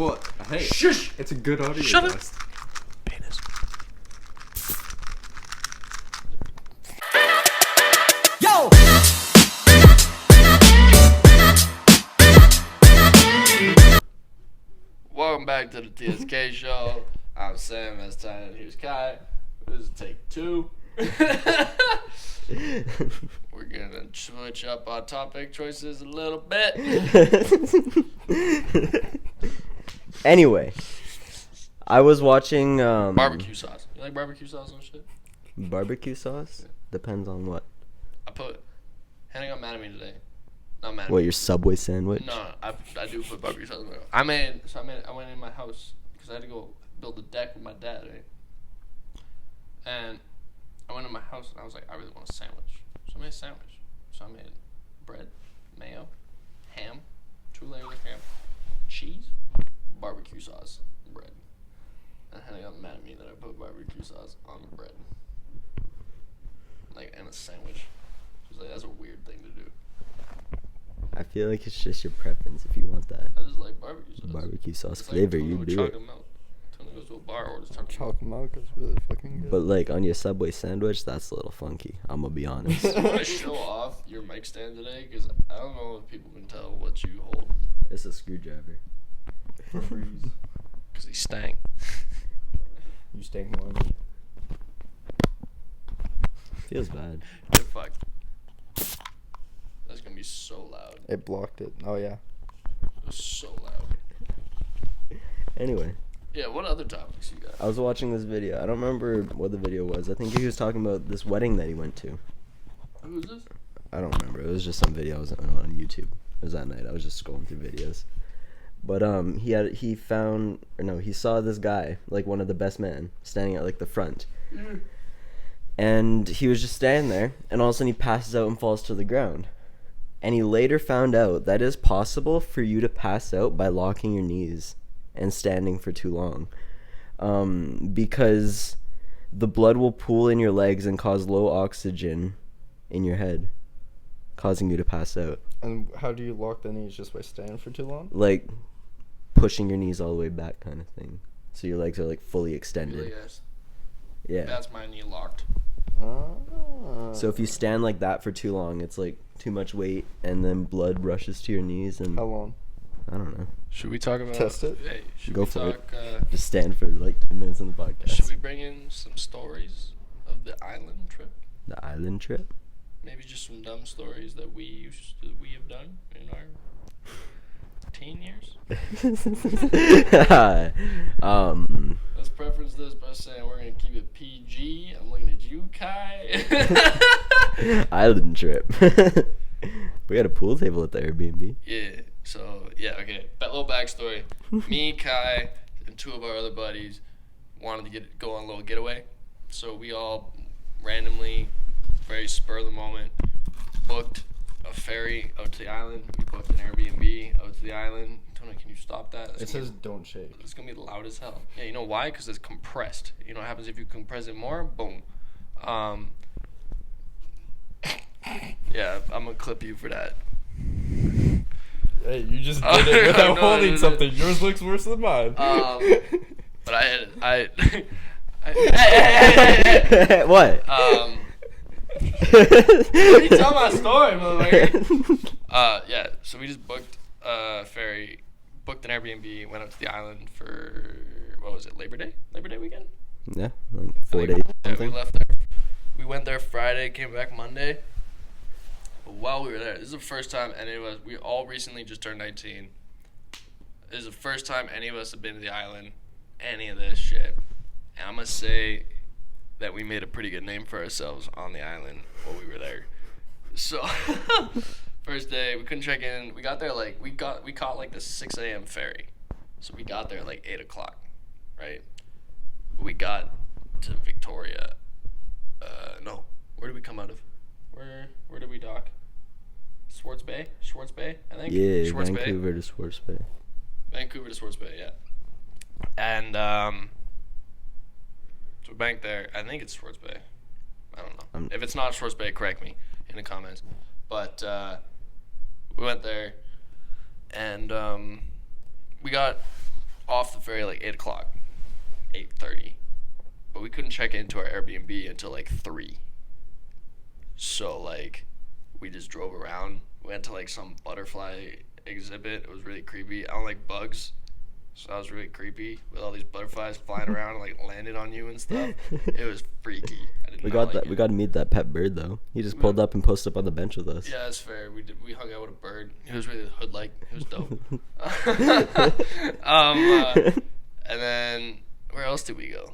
What? Hey. Shush! It's a good audio. Shut up. Best. Penis. Yo! Welcome back to the TSK show. I'm Sam, that's Ty, and here's Kai. This is take 2. We're gonna switch up our topic choices a little bit. Anyway, I was watching Barbecue sauce. You like barbecue sauce and shit? Barbecue sauce? Yeah. Depends on what. Hannah got mad at me today. Not mad at What, me. your Subway sandwich? No, I do put barbecue sauce in my I went in my house because I had to go build a deck with my dad, right? And I went in my house and I was like, I really want a sandwich. So I made a sandwich. So I made bread, mayo, ham, 2 layers of ham, cheese, barbecue sauce, and bread. And Hannah got mad at me that I put barbecue sauce on the bread. Like, and a sandwich. She was like, that's a weird thing to do. I feel like it's just your preference if you want that. I just like barbecue sauce. Barbecue sauce It's flavor, like you tuna with do it. chocolate milk. Tuna goes to a bar or just chocolate milk. Chocolate milk is really fucking good. But like on your Subway sandwich, that's a little funky. I'm gonna be honest. You want to show off your mic stand today? Because I don't know if people can tell what you hold. It's a screwdriver. Because he stank. You stank more. Feels bad. Get fucked. That's going to be so loud. It blocked it. Oh yeah. It was so loud. Anyway, Yeah, what other topics you got? I was watching this video. I don't remember what the video was. I think he was talking about this wedding that he went to. Who's this? I don't remember. It was just some video on YouTube. It was that night. I was just scrolling through videos. But he saw this guy, like one of the best men, standing at like the front. And he was just standing there, and all of a sudden he passes out and falls to the ground. And he later found out that it is possible for you to pass out by locking your knees and standing for too long. Because the blood will pool in your legs and cause low oxygen in your head, causing you to pass out. And how do you lock the knees? Just by standing for too long? Like pushing your knees all the way back kind of thing. So your legs are like fully extended. Yes. Yeah. That's my knee locked. So if you stand like that for too long, it's like too much weight and then blood rushes to your knees and How long? I don't know. Should we talk about... Test it? Hey, should Go we for talk, Just stand for like 10 minutes on the podcast. should we bring in some stories of the island trip? The island trip? Maybe just some dumb stories that we have done in our teen years. Let's preference this by saying we're gonna keep it PG. I'm looking at you, Kai. Island trip. We got a pool table at the Airbnb. Yeah. So yeah, okay. That little backstory. Me, Kai, and 2 of our other buddies wanted to go on a little getaway. So we all randomly, very spur of the moment, booked a ferry out to the island. We booked an Airbnb out to the island. Tony, can you stop that? It says don't shake. It's gonna be loud as hell. Yeah, you know why? Because it's compressed. You know what happens if you compress it more? Boom. Yeah, I'm gonna clip you for that. Hey, you just did it without holding something. Yours looks worse than mine. But I What? You tell my story, motherfucker. Yeah, so we just booked a ferry, booked an Airbnb, went up to the island for, what was it, Labor Day weekend? Yeah, like 4 days. Yeah, we Something. left there. We went there Friday, came back Monday. But while we were there, this is the first time any of us, we all recently just turned 19. This is the first time any of us have been to the island, any of this shit. And I'm going to say that we made a pretty good name for ourselves on the island while we were there. So, first day, we couldn't check in. We got there like, we caught like the 6 a.m. ferry. So we got there like 8 o'clock, right? We got to Victoria. No, where did we come out of? Where did we dock? Swartz Bay, I think. Yeah, Swartz Vancouver to Swartz Bay. Vancouver to Swartz Bay, yeah. And so we banked there. I think it's Swartz Bay. I don't know. If it's not Swartz Bay, correct me in the comments. But we went there, and we got off the ferry like 8 o'clock, 8:30, but we couldn't check into our Airbnb until like 3. So like, we just drove around. Went to like some butterfly exhibit. It was really creepy. I don't like bugs, so that was really creepy with all these butterflies flying around and like landing on you and stuff. It was freaky. I did We not got like that. it. We got to meet that pet bird though. He just pulled up and posted up on the bench with us. Yeah, that's fair. We hung out with a bird. He was really hood-like. It was dope. And then where else did we go?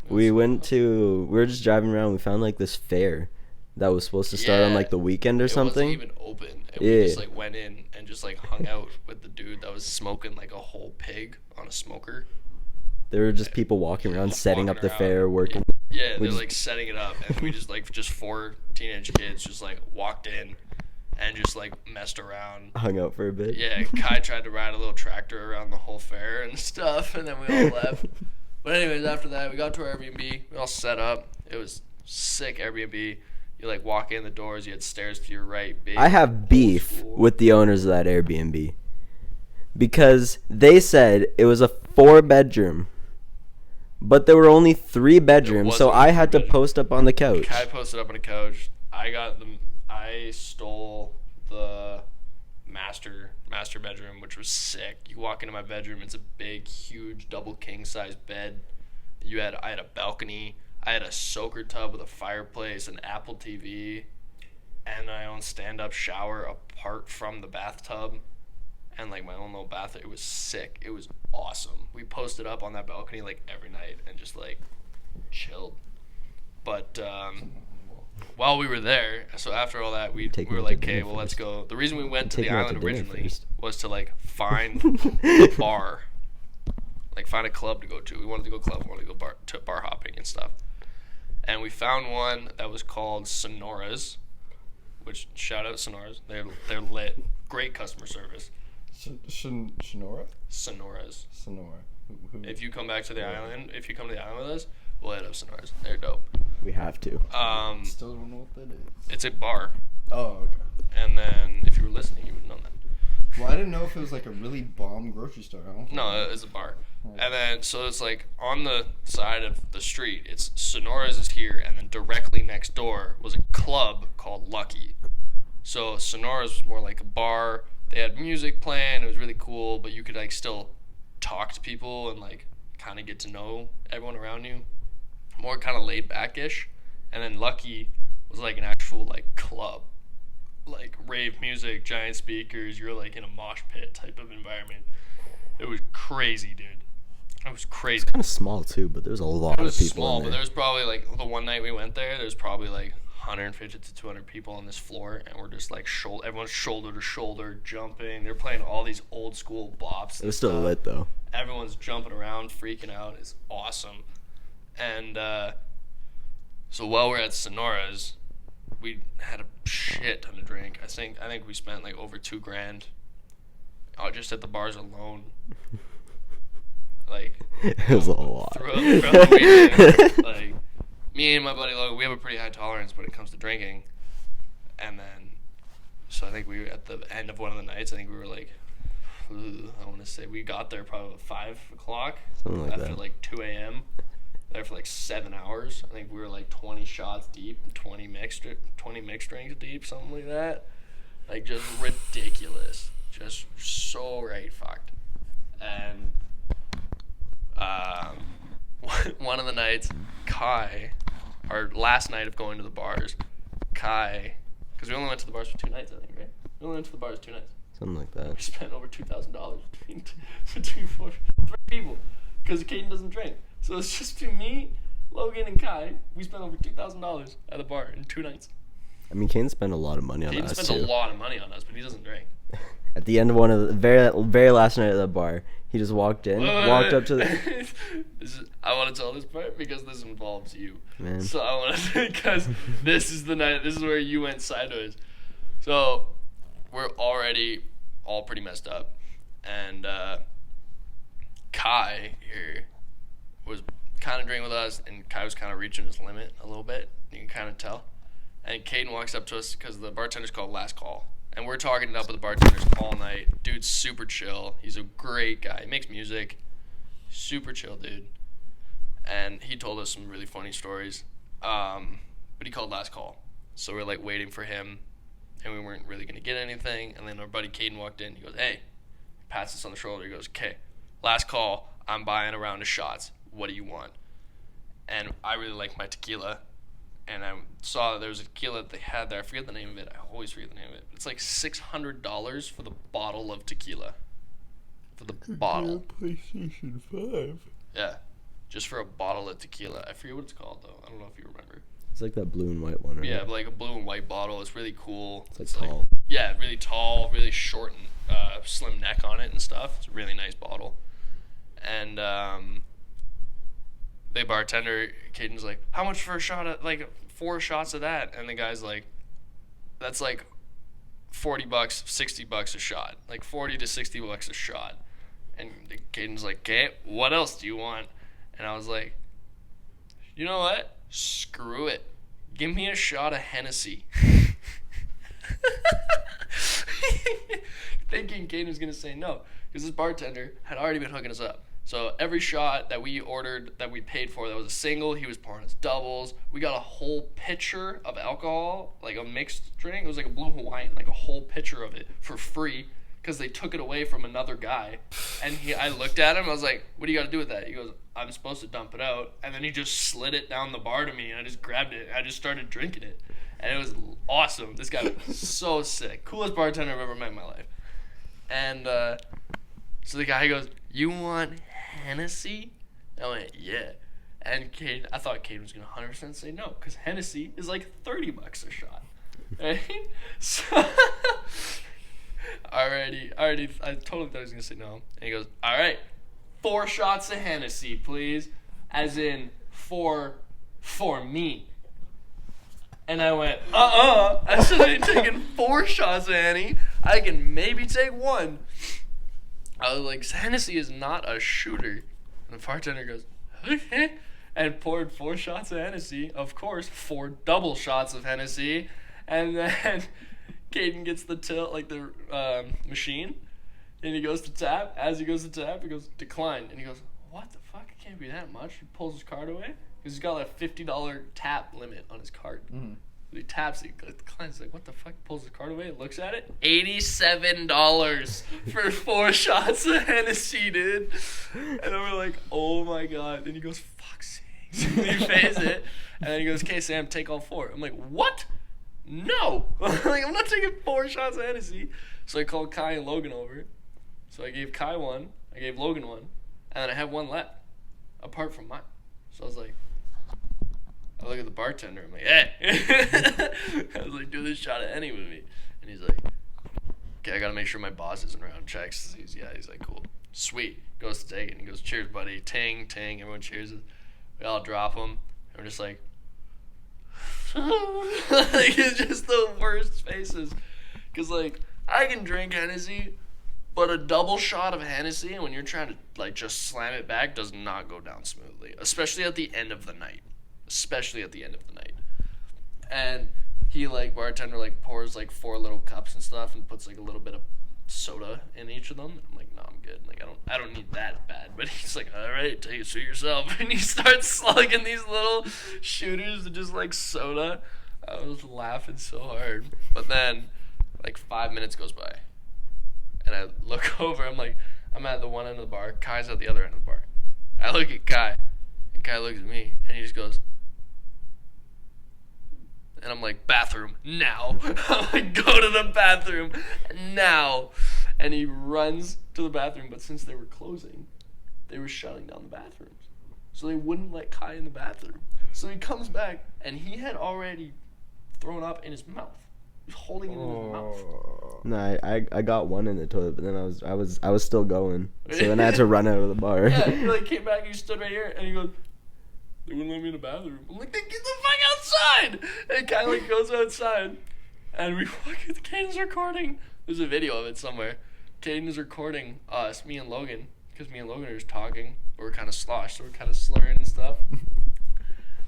We were just driving around. We found like this fair that was supposed to start on like the weekend or something. It wasn't even open. And we just like went in and just like hung out with the dude that was smoking like a whole pig on a smoker. There were just people walking around, setting up the fair, working. Yeah, they're like setting it up, and we just like just 4 teenage kids just like walked in and just like messed around. Hung out for a bit. Yeah, Kai tried to ride a little tractor around the whole fair and stuff, and then we all left. But anyways, after that, we got to our Airbnb. We all set up. It was sick Airbnb. You like walk in the doors. You had stairs to your right. Big, I have beef with the owners of that Airbnb because they said it was a 4-bedroom, but there were only 3 bedrooms, so I had to post up on the couch. Kai posted up on the couch. I stole the master bedroom, which was sick. You walk into my bedroom, it's a big, huge, double king size bed. I had a balcony. I had a soaker tub with a fireplace, an Apple TV, and my own stand-up shower apart from the bathtub, and like my own little bath. It was sick. It was awesome. We posted up on that balcony like every night and just like chilled. But while we were there, so after all that, we were like, okay, well, let's go. The reason we went to the island originally was to like find a bar, like find a club to go to. We wanted to go club. We wanted to go bar hopping and stuff. And we found one that was called Sonora's, which shout out Sonora's. They're lit. Great customer service. Sonora? Sonora's. Sonora. Who? If you come back to the island, with us, we'll hit up Sonora's. They're dope. We have to. Still don't know what that is. It's a bar. Oh, okay. And then if you were listening, you would know that. Well, I didn't know if it was like a really bomb grocery store. No, it's a bar. And then, so it's like on the side of the street, it's Sonora's is here, and then directly next door was a club called Lucky. So Sonora's was more like a bar. They had music playing. It was really cool, but you could like still talk to people and like kind of get to know everyone around you. More kind of laid back-ish. And then Lucky was like an actual like club. Like rave music, giant speakers, you're like in a mosh pit type of environment. It was crazy, dude. It was crazy. It's kind of small too, but there's a lot of people. It was small, in there. But there was probably like the one night we went there, there's probably like 150 to 200 people on this floor, and we're just like everyone's shoulder to shoulder jumping. They're playing all these old school bops. It was still lit though. Everyone's jumping around, freaking out. It's awesome. And so while we're at Sonora's, we had a shit ton to drink. I think we spent like over $2,000 just at the bars alone. Like it was a lot. Throughout the weekend. Like me and my buddy Logan, we have a pretty high tolerance when it comes to drinking. And then, so I think we were at the end of one of the nights. I think we were like, I want to say we got there probably at 5 o'clock. Something like after that. like 2 a.m. There for like 7 hours. I think we were like 20 shots deep, 20 mixed drinks deep, something like that. Like just ridiculous, just so right fucked. And one of the nights, Kai, our last night of going to the bars, Kai, because we only went to the bars for 2 nights, I think, right? We only went to the bars 2 nights. Something like We that. spent over $2,000 between 3 people, because Caden doesn't drink. So it's just between me, Logan, and Kai. We spent over $2,000 at a bar in 2 nights. I mean, Kane spent a lot of money on Caden us spent too. a lot of money on us, but he doesn't drink. At the end of one of the very last night at the bar, he just walked in, walked up to the. I want to tell this part because this involves you. Man. So I want to, because this is the night. This is where you went sideways. So we're already all pretty messed up, and Kai here was kind of drinking with us, and Kai was kind of reaching his limit a little bit. You can kind of tell. And Caden walks up to us because the bartender's called Last Call. And we're talking it up with the bartenders all night. Dude's super chill. He's a great guy. He makes music. super chill dude. And he told us some really funny stories. But he called last call. So we're like waiting for him, and we weren't really going to get anything. And then our buddy Caden walked in. He goes, hey, pats us on the shoulder. He goes, okay, last call. I'm buying a round of shots. What do you want? And I really like my tequila. And I saw that there was a tequila that they had there. I forget the name of it. I always forget the name of it. It's like $600 for the bottle of tequila. For the bottle. PlayStation 5. Yeah. Just for a bottle of tequila. I forget what it's called, though. I don't know if you remember. It's like that blue and white one, right? Yeah, like a blue and white bottle. It's really cool. It's like tall. Yeah, really tall, really short and slim neck on it and stuff. It's a really nice bottle. And the bartender, Caden's like, how much for a shot of, like, 4 shots of that? And the guy's like, that's like $40, $60 a shot. Like $40 to $60 a shot. And Caden's like, okay, what else do you want? And I was like, you know what? Screw it. Give me a shot of Hennessy. Thinking Caden was going to say no. Because this bartender had already been hooking us up. So every shot that we ordered, that we paid for, that was a single, he was pouring us doubles. We got a whole pitcher of alcohol, like a mixed drink. It was like a Blue Hawaiian, like a whole pitcher of it for free because they took it away from another guy. And I looked at him, I was like, what do you got to do with that? He goes, I'm supposed to dump it out. And then he just slid it down the bar to me, and I just grabbed it, and I just started drinking it. And it was awesome. This guy was so sick. Coolest bartender I've ever met in my life. And so the guy goes, you want Hennessy? I went, yeah. And Cade, I thought Cade was going to 100% say no, because Hennessy is like $30 a shot. Right? So, I totally thought he was going to say no. And he goes, all right, 4 shots of Hennessy, please. As in, for me. And I went, I should have taken 4 shots of Henny. I can maybe take 1. I was like, Hennessy is not a shooter. And the bartender goes, okay. And poured 4 shots of Hennessy. Of course, 4 double shots of Hennessy. And then Caden gets the tilt, like the machine. And he goes to tap. As he goes to tap, he goes, decline. And he goes, what the fuck? It can't be that much. He pulls his card away. Because he's got like a $50 tap limit on his card. Mm-hmm. He taps it. The client's like, what the fuck? Pulls his card away, looks at it. $87 for 4 shots of Hennessy, dude. And then we're like, oh my god. And he goes, fuck's sakes. And he pays it. And then he goes, okay, Sam, take all 4. I'm like, what? No. Like, I'm not taking 4 shots of Hennessy. So I called Kai and Logan over. So I gave Kai 1. I gave Logan 1. And then I have 1 left. Apart from mine. So I was like, I look at the bartender. I'm like, hey. I was like, do this shot of Henny with me. And he's like, okay, I got to make sure my boss isn't around. Checks. He's like, cool. Sweet. Goes to take it. And he goes, cheers, buddy. Ting, ting. Everyone cheers it. We all drop them. And we're just like, like, it's just the worst faces. Because, like, I can drink Hennessy, but a double shot of Hennessy, when you're trying to, like, just slam it back, does not go down smoothly. Especially at the end of the night. And he, like, bartender, like, pours, like, 4 little cups and stuff and puts, like, a little bit of soda in each of them. And I'm like, no, I'm good. Like, I don't need that bad. But he's like, all right, take it to yourself. And he starts slugging these little shooters of just, like, soda. I was laughing so hard. But then, like, 5 minutes goes by. And I look over. I'm like, I'm at the one end of the bar. Kai's at the other end of the bar. I look at Kai. And Kai looks at me. And he just goes, and I'm like, bathroom, now. I'm like, go to the bathroom, now. And he runs to the bathroom, but since they were closing, they were shutting down the bathrooms. So they wouldn't let Kai in the bathroom. So he comes back, and he had already thrown up in his mouth. He was holding it in his mouth. No, I got 1 in the toilet, but then I was still going. So then I had to run out of the bar. Yeah, he like came back, he stood right here, and he goes, they wouldn't let me in the bathroom. I'm like, then get the fuck outside! And Kai like goes outside, and we walk. Caden's recording. There's a video of it somewhere. Caden is recording us, me and Logan, because me and Logan are just talking. We're kind of sloshed, so we're kind of slurring and stuff.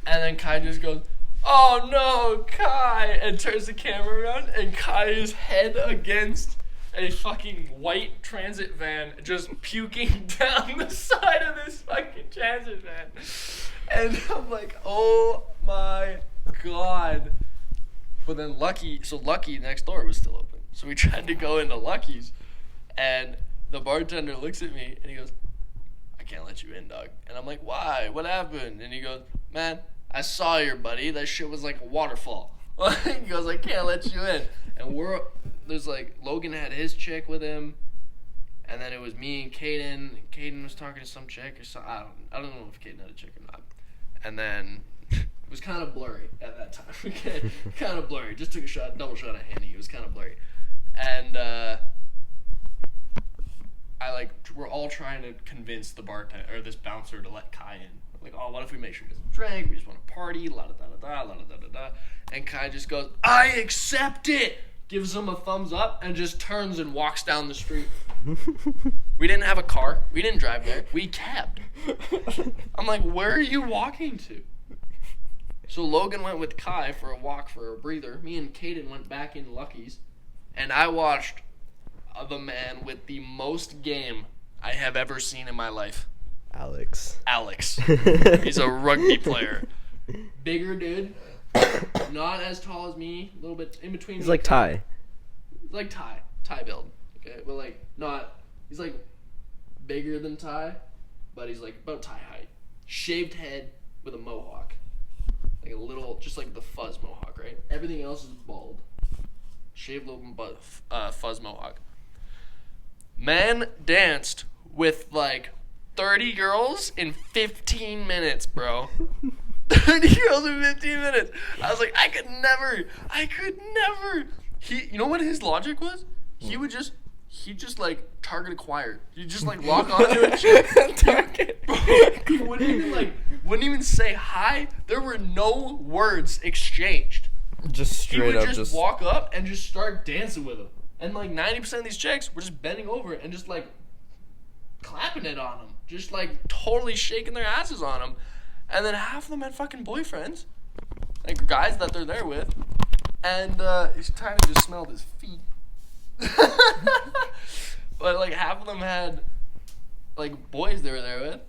And then Kai just goes, "Oh no, Kai!" and turns the camera around, and Kai is head against a fucking white transit van just puking down the side of this fucking transit van. And I'm like, oh my god. But then Lucky next door was still open. So we tried to go into Lucky's, and the bartender looks at me and he goes, I can't let you in, dog. And I'm like, why? What happened? And he goes, man, I saw your buddy. That shit was like a waterfall. He goes, I can't let you in. And there's like, Logan had his chick with him, and then it was me and Caden. Caden was talking to some chick or something. I don't know if Caden had a chick or not. And then it was kind of blurry at that time. Okay, kind of blurry. Just took a double shot at Hanny. It was kind of blurry. And we're all trying to convince the bartender or this bouncer to let Kai in. Like, oh, what if we make sure he doesn't drink? We just want to party, la da da da da, la da da da da. And Kai just goes, I accept it! Gives him a thumbs up and just turns and walks down the street. We didn't have a car. We didn't drive there. We cabbed. I'm like, where are you walking to? So Logan went with Kai for a walk for a breather. Me and Caden went back in Lucky's. And I watched the man with the most game I have ever seen in my life. Alex. He's a rugby player. Bigger dude. Not as tall as me. A little bit in between. He's like Ty. Like Ty. Ty build. Okay. But like not. He's like bigger than Ty, but he's like about Ty height. Shaved head with a mohawk. Like a little, just like the fuzz mohawk, right? Everything else is bald. Shaved little fuzz mohawk. Man danced with like 30 girls in 15 minutes, bro. 30 girls in 15 minutes. I was like, I could never. You know what his logic was? He just like target acquired. You just like lock onto it. Target. Bro, he wouldn't even say hi. There were no words exchanged. Just straight up. He would just walk up and just start dancing with him. And like 90% of these chicks were just bending over and just like clapping it on him. Just like totally shaking their asses on him. And then half of them had fucking boyfriends. Like guys that they're there with. And he kind of just smelled his feet. But like half of them had like boys they were there with.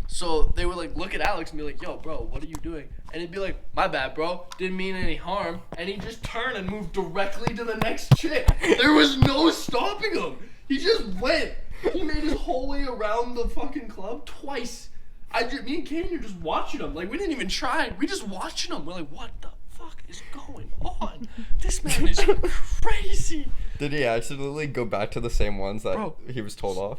So they would like look at Alex and be like, yo, bro, what are you doing? And he'd be like, my bad, bro. Didn't mean any harm. And he'd just turn and move directly to the next chick. There was no stopping him. He just went. He made his whole way around the fucking club twice. Me and Katie are just watching him. Like, we didn't even try. We just watching him. We're like, what the fuck is going on? This man is crazy. Did he accidentally go back to the same ones that he was told off?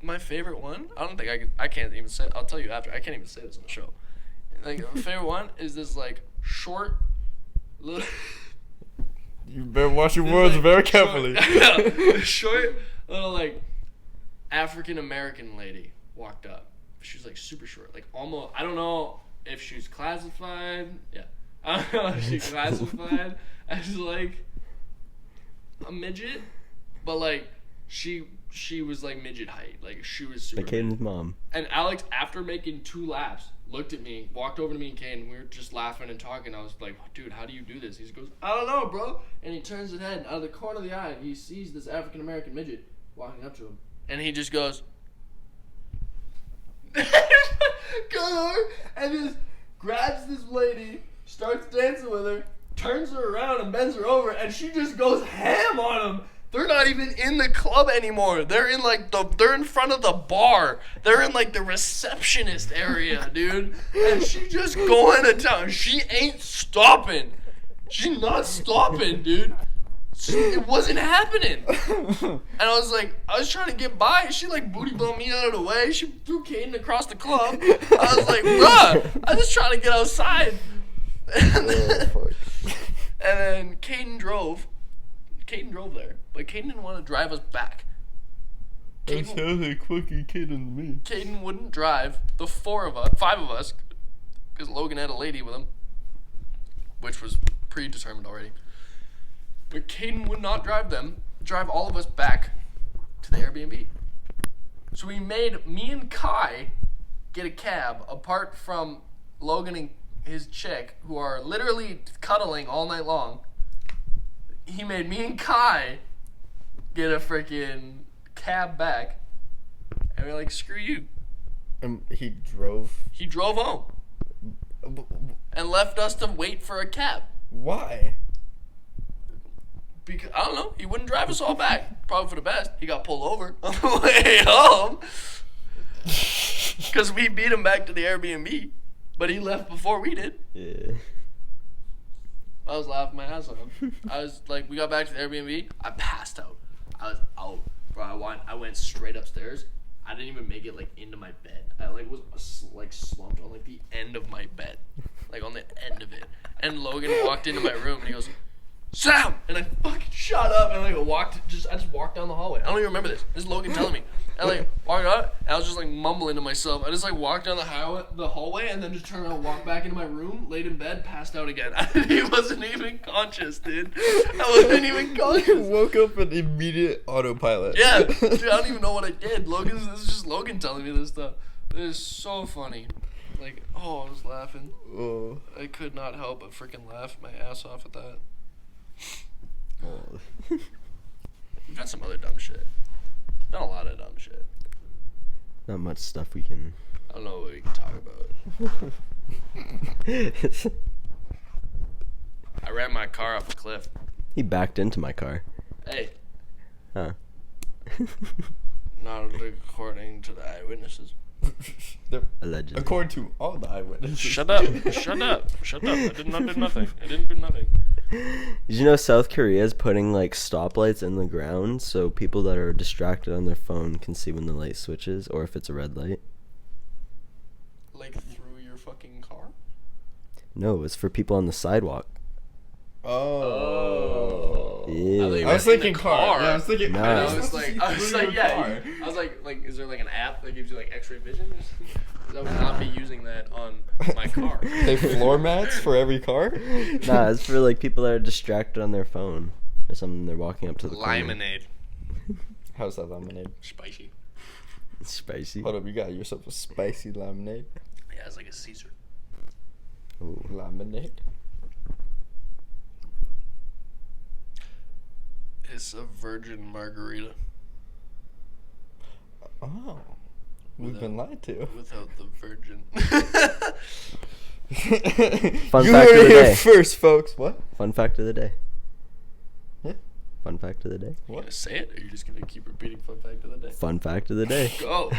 My favorite one, I can't even say, I'll tell you after. I can't even say this on the show. Like, my favorite one is this, like, short little... You better watch your words very carefully. Short little, like, African-American lady walked up. She was like super short, like almost. I don't know if she's classified. Yeah, I don't know if she's classified as like a midget, but like she was like midget height. Like she was super. Like Caden's mom. And Alex, after making 2 laps, looked at me, walked over to me and Caden. We were just laughing and talking. I was like, dude, how do you do this? He goes, I don't know, bro. And he turns his head and out of the corner of the eye, he sees this African American midget walking up to him, and he just goes. Goes over and just grabs this lady, starts dancing with her, turns her around and bends her over, and she just goes ham on him. They're not even in the club anymore. They're in like they're in front of the bar. They're in like the receptionist area, dude. And she just going to town. She ain't stopping. She's not stopping, dude. It wasn't happening. And I was trying to get by. She like booty bumped me out of the way. She threw Caden across the club. I was like, bruh, I'm just trying to get outside. And then Caden drove there. But Caden didn't want to drive us back. That sounds like fucking Caden to me. Caden wouldn't drive the 5 of us, because Logan had a lady with him, which was predetermined already. But Caden would not drive all of us back to the Airbnb. So me and Kai get a cab apart from Logan and his chick, who are literally cuddling all night long. He made me and Kai get a freaking cab back, and we're like, screw you. He drove. He drove home and left us to wait for a cab. Why? Because I don't know. He wouldn't drive us all back. Probably for the best. He got pulled over on the way home because we beat him back to the Airbnb, but he left before we did. Yeah. I was laughing my ass off. I was like, we got back to the Airbnb. I passed out. I was out, bro. I went straight upstairs. I didn't even make it like into my bed. I like was like slumped on like the end of my bed, like on the end of it. And Logan walked into my room and he goes, "Sam!" And I fucking shut up and like I just walked down the hallway. I don't even remember this. This is Logan telling me. And like walked up and I was just like mumbling to myself. I just like walked down the hallway and then just turned around, walked back into my room, laid in bed, passed out again. He wasn't even conscious, dude. I wasn't even conscious. Woke up in immediate autopilot. Yeah, dude, I don't even know what I did. This is just Logan telling me this stuff. It is so funny. Like, oh, I was laughing. Oh. I could not help but freaking laugh my ass off at that. Oh. We've got some other dumb shit. Not a lot of dumb shit. Not much stuff we can. I don't know what we can talk about. I ran my car off a cliff. He backed into my car. Hey, Huh. not according to the eyewitnesses. Allegedly. According to all the eyewitnesses. Shut up. Shut up. Shut up. I did not do nothing. I didn't do nothing. Did you know South Korea is putting like stoplights in the ground so people that are distracted on their phone can see when the light switches or if it's a red light? Like through your fucking car? No, it's for people on the sidewalk. Oh. Yeah. I was thinking car. Yeah, I was thinking. Nah. I was like, yeah. I was like, is there like an app that gives you like X-ray vision? I would not be using that on my car. They floor mats for every car. Nah, it's for like people that are distracted on their phone or something. They're walking up to the corner. Lemonade. How's that lemonade? Spicy. It's spicy. Hold up, you got yourself a spicy lemonade. Yeah, it's like a Caesar. Ooh. Lemonade. It's a virgin margarita. Oh. We've been lied to. Without the virgin. Fun You fact heard of it the here day. first, folks. What? Fun fact of the day. Yeah. Fun fact of the day. You gonna say it, or are you just gonna keep repeating fun fact of the day? Fun fact of the day. Go.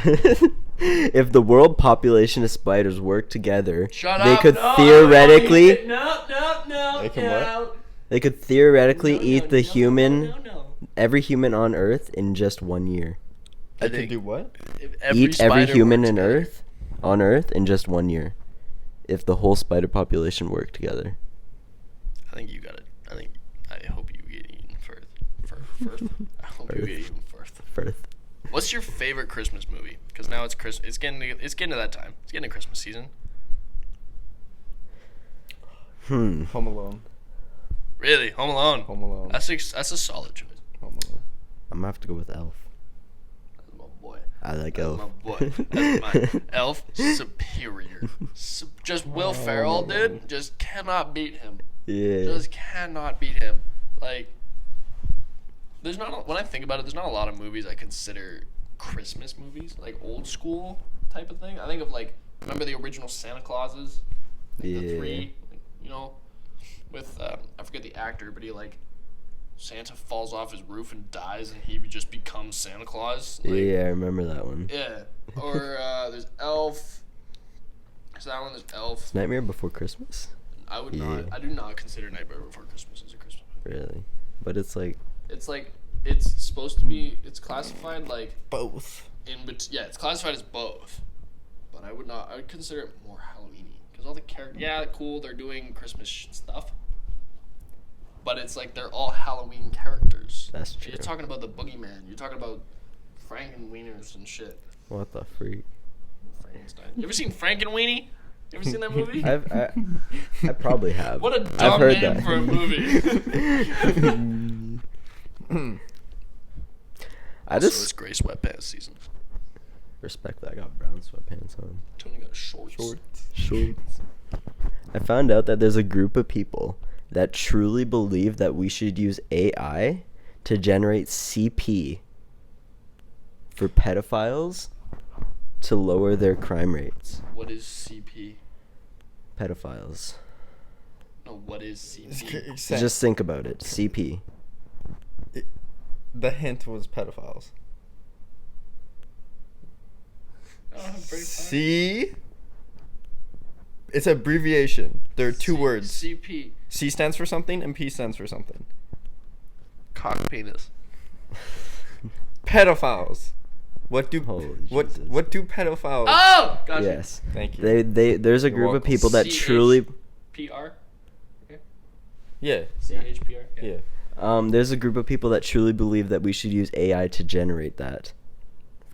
If the world population of spiders worked together, Shut they up. could No, theoretically No. They can what? they could theoretically No, eat the human, no. every human on Earth in just 1 year. I think- can do what? If Eat every spider human worked in together- on Earth in just 1 year. If the whole spider population worked together. I think you got it. I hope you get eaten first. I hope you get eaten first. Firth. What's your favorite Christmas movie? Because now it's Christmas. It's getting to that time. It's getting to Christmas season. Hmm. Home Alone. Really, Home Alone. Home Alone. That's a solid choice. Home Alone. I'm gonna have to go with Elf. That's my boy. I like That's Elf. my boy. That's my Elf superior. Just Will Ferrell, dude. Just cannot beat him. Yeah. Just cannot beat him. Like, there's not. When I think about it, there's not a lot of movies I consider Christmas movies, like old school type of thing. I think of like, remember the original Santa Clauses, like the Yeah. three, you know, with I forget the actor, but he like Santa falls off his roof and dies, and he just becomes Santa Claus. Like, Yeah, I remember that one. yeah. Or there's Elf. There's that one. There's Elf. Nightmare Before Christmas? I would Yeah. not. I do not consider Nightmare Before Christmas as a Christmas movie. Really? But it's like, It's like it's supposed to be. It's classified like Both. yeah, it's classified as both. But I would not. I would consider it more Halloweeny because all the characters. Yeah, cool. They're doing Christmas stuff. But it's like they're all Halloween characters. That's true. You're talking about the Boogeyman. You're talking about Frankenwieners and shit. what the freak? Frankenstein. You ever seen Frankenweenie? You ever seen that movie? I probably have. What a I've dumb heard name that. for a movie. I Also, just it's gray sweatpants season. respect that I got brown sweatpants on. Tony got shorts. Shorts. I found out that there's a group of people that truly believe that we should use AI to generate CP for pedophiles to lower their crime rates. What is CP? Pedophiles. No, what is CP? Just think about it. CP. The hint was pedophiles. C. It's an abbreviation. There are two words. CP. C stands for something and P stands for something. Cock penis. Pedophiles. What do pedophiles? Oh, gotcha. Yes. Thank you. They there's a You're group of welcome. people that truly PR. Yeah. CHPR. Yeah. There's a group of people that truly believe that we should use AI to generate that,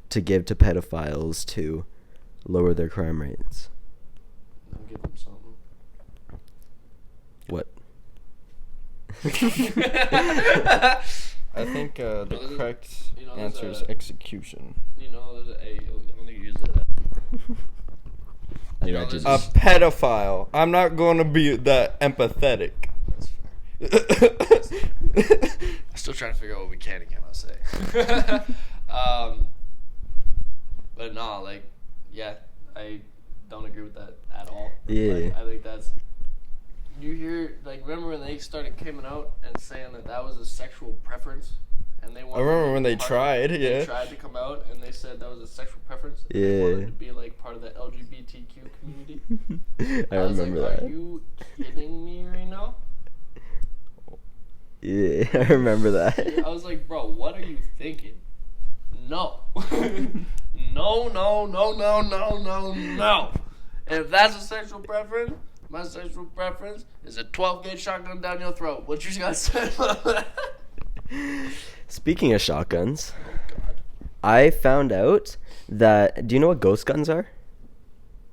to give to pedophiles to lower their crime rates. I'll give them something. What? I think the correct answer is a- execution. You know, there's I don't think you use it. You know, there's A pedophile. I'm not going to be that empathetic. That's fair. I'm still trying to figure out what we can and cannot say. But no, like, yeah, I don't agree with that at all. Yeah. Like, I think that's. You hear, like, remember when they started coming out and saying that was a sexual preference? And they wanted I remember to be when they part of- tried, yeah. They tried to come out and they said that was a sexual preference. And Yeah. They wanted to be, like, part of the LGBTQ community. I was remember like, that. Are you kidding me right now? Yeah, I remember that. I was like, bro, what are you thinking? No. No. And if that's a sexual preference, my sexual preference is a 12-gauge shotgun down your throat. What you got to say about that? Speaking of shotguns, Oh, God. I found out that. Do you know what ghost guns are?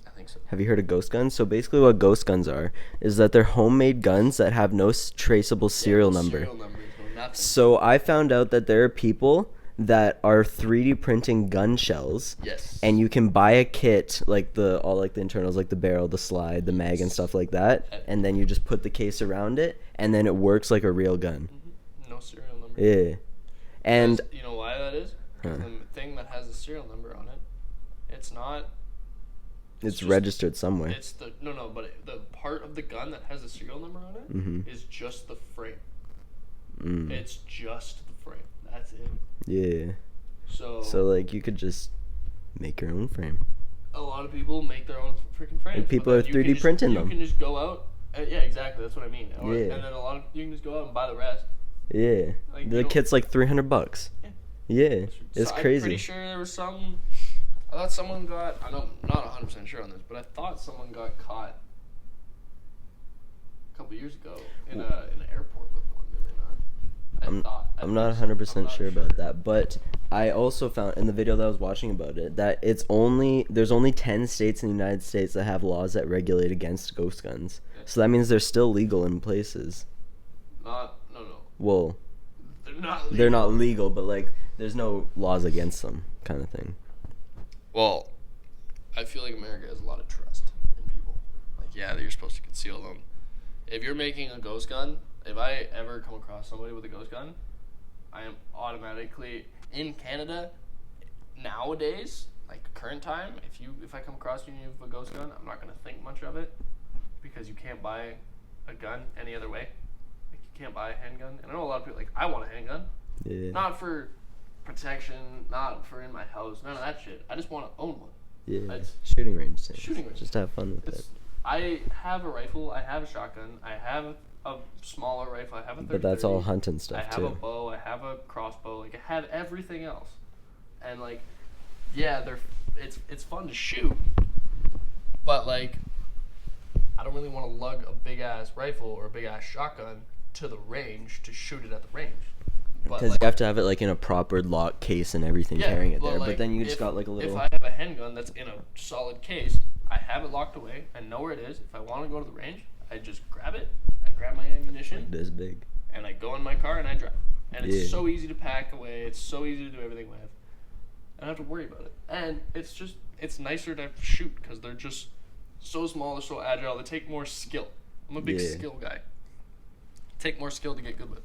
I think so. Have you heard of ghost guns? So basically, what ghost guns are is that they're homemade guns that have no traceable serial number. Serial numbers, no nothing. So I found out that there are people that are 3D printing gun shells, Yes. and you can buy a kit like the internals, like the barrel, the slide, the mag, and stuff like that, and then you just put the case around it, and then it works like a real gun. No serial number. Yeah, and Because, you know why that is? Because Huh. the thing that has the serial number on it, it's not. it's just- registered somewhere. It's the but the part of the gun that has a serial number on it is Mhm. just the frame. Mm. It's just the frame. That's it. Yeah. So Like you could just make your own frame. a lot of people make their own freaking frames. Like, people but are then 3D you can printing just, them. You can just go out. Yeah, exactly. That's what I mean. Yeah. And then you can just go out and buy the rest. Yeah. Like, you The don't- kit's like $300. Yeah. Yeah. It's So crazy. I'm pretty sure there was some. I thought someone got. I'm not 100% sure on this, but I thought someone got caught a couple years ago in an airport with one. Did they not? I'm not 100% sure about that, but I also found in the video that I was watching about it that there's only 10 states in the United States that have laws that regulate against ghost guns. Yeah. So that means they're still legal in places. No. Well, They're not. Legal. they're not legal, but like there's no laws against them, kind of thing. Well, I feel like America has a lot of trust in people. Like, yeah, that you're supposed to conceal them. If you're making a ghost gun, if I ever come across somebody with a ghost gun, I am automatically in Canada nowadays, like current time. If I come across you and you have a ghost gun, I'm not gonna think much of it because you can't buy a gun any other way. Like, you can't buy a handgun. And I know a lot of people like, I want a handgun, Yeah. not for protection, not for in my house, none of that shit. I just want to own one. Yeah. It's- Shooting range. Thing. Shooting range. Just have fun with it. I have a rifle, I have a shotgun, I have a smaller rifle, I have a 30. But that's all hunting I stuff have a too. bow, I have a crossbow, like I have everything else. And like, yeah, it's fun to shoot. But like, I don't really want to lug a big ass rifle or a big ass shotgun to the range to shoot it at the range. But Because like, you have to have it like in a proper lock case and everything, carrying it there. like, But then you just if- got like a little. If I have a handgun that's in a solid case, I have it locked away. I know where it is. If I want to go to the range, I just grab it. I grab my ammunition, like this big. and I go in my car and I drive. And it's Yeah. so easy to pack away. It's so easy to do everything with. I don't have to worry about it. And it's nicer to shoot because they're just so small. They're so agile. They take more skill. I'm a big Yeah. skill guy. Take more skill to get good with.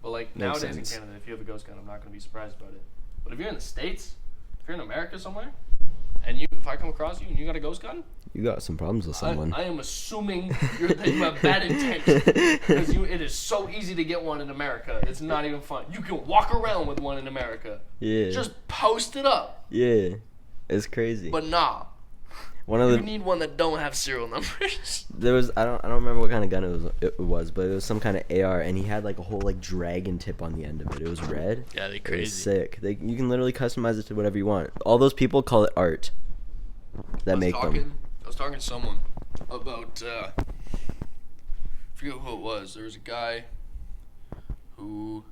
But like Makes nowadays sense. in Canada, if you have a ghost gun, I'm not gonna be surprised about it. But if you're in the States, if you're in America somewhere, and if I come across you and you got a ghost gun, You got some problems with someone. I am assuming that you have bad intent, because it is so easy to get one in America. It's not even fun. You can walk around with one in America. Yeah. Just post it up. Yeah. It's crazy. But nah, One of you the need one that don't have serial numbers. there was I don't remember what kind of gun it was, but it was some kind of AR, and he had like a whole like dragon tip on the end of it. It was red. Yeah, they It crazy. was sick. You can literally customize it to whatever you want. All those people call it art. That make them. I was talking to someone about I forget who it was. There was a guy who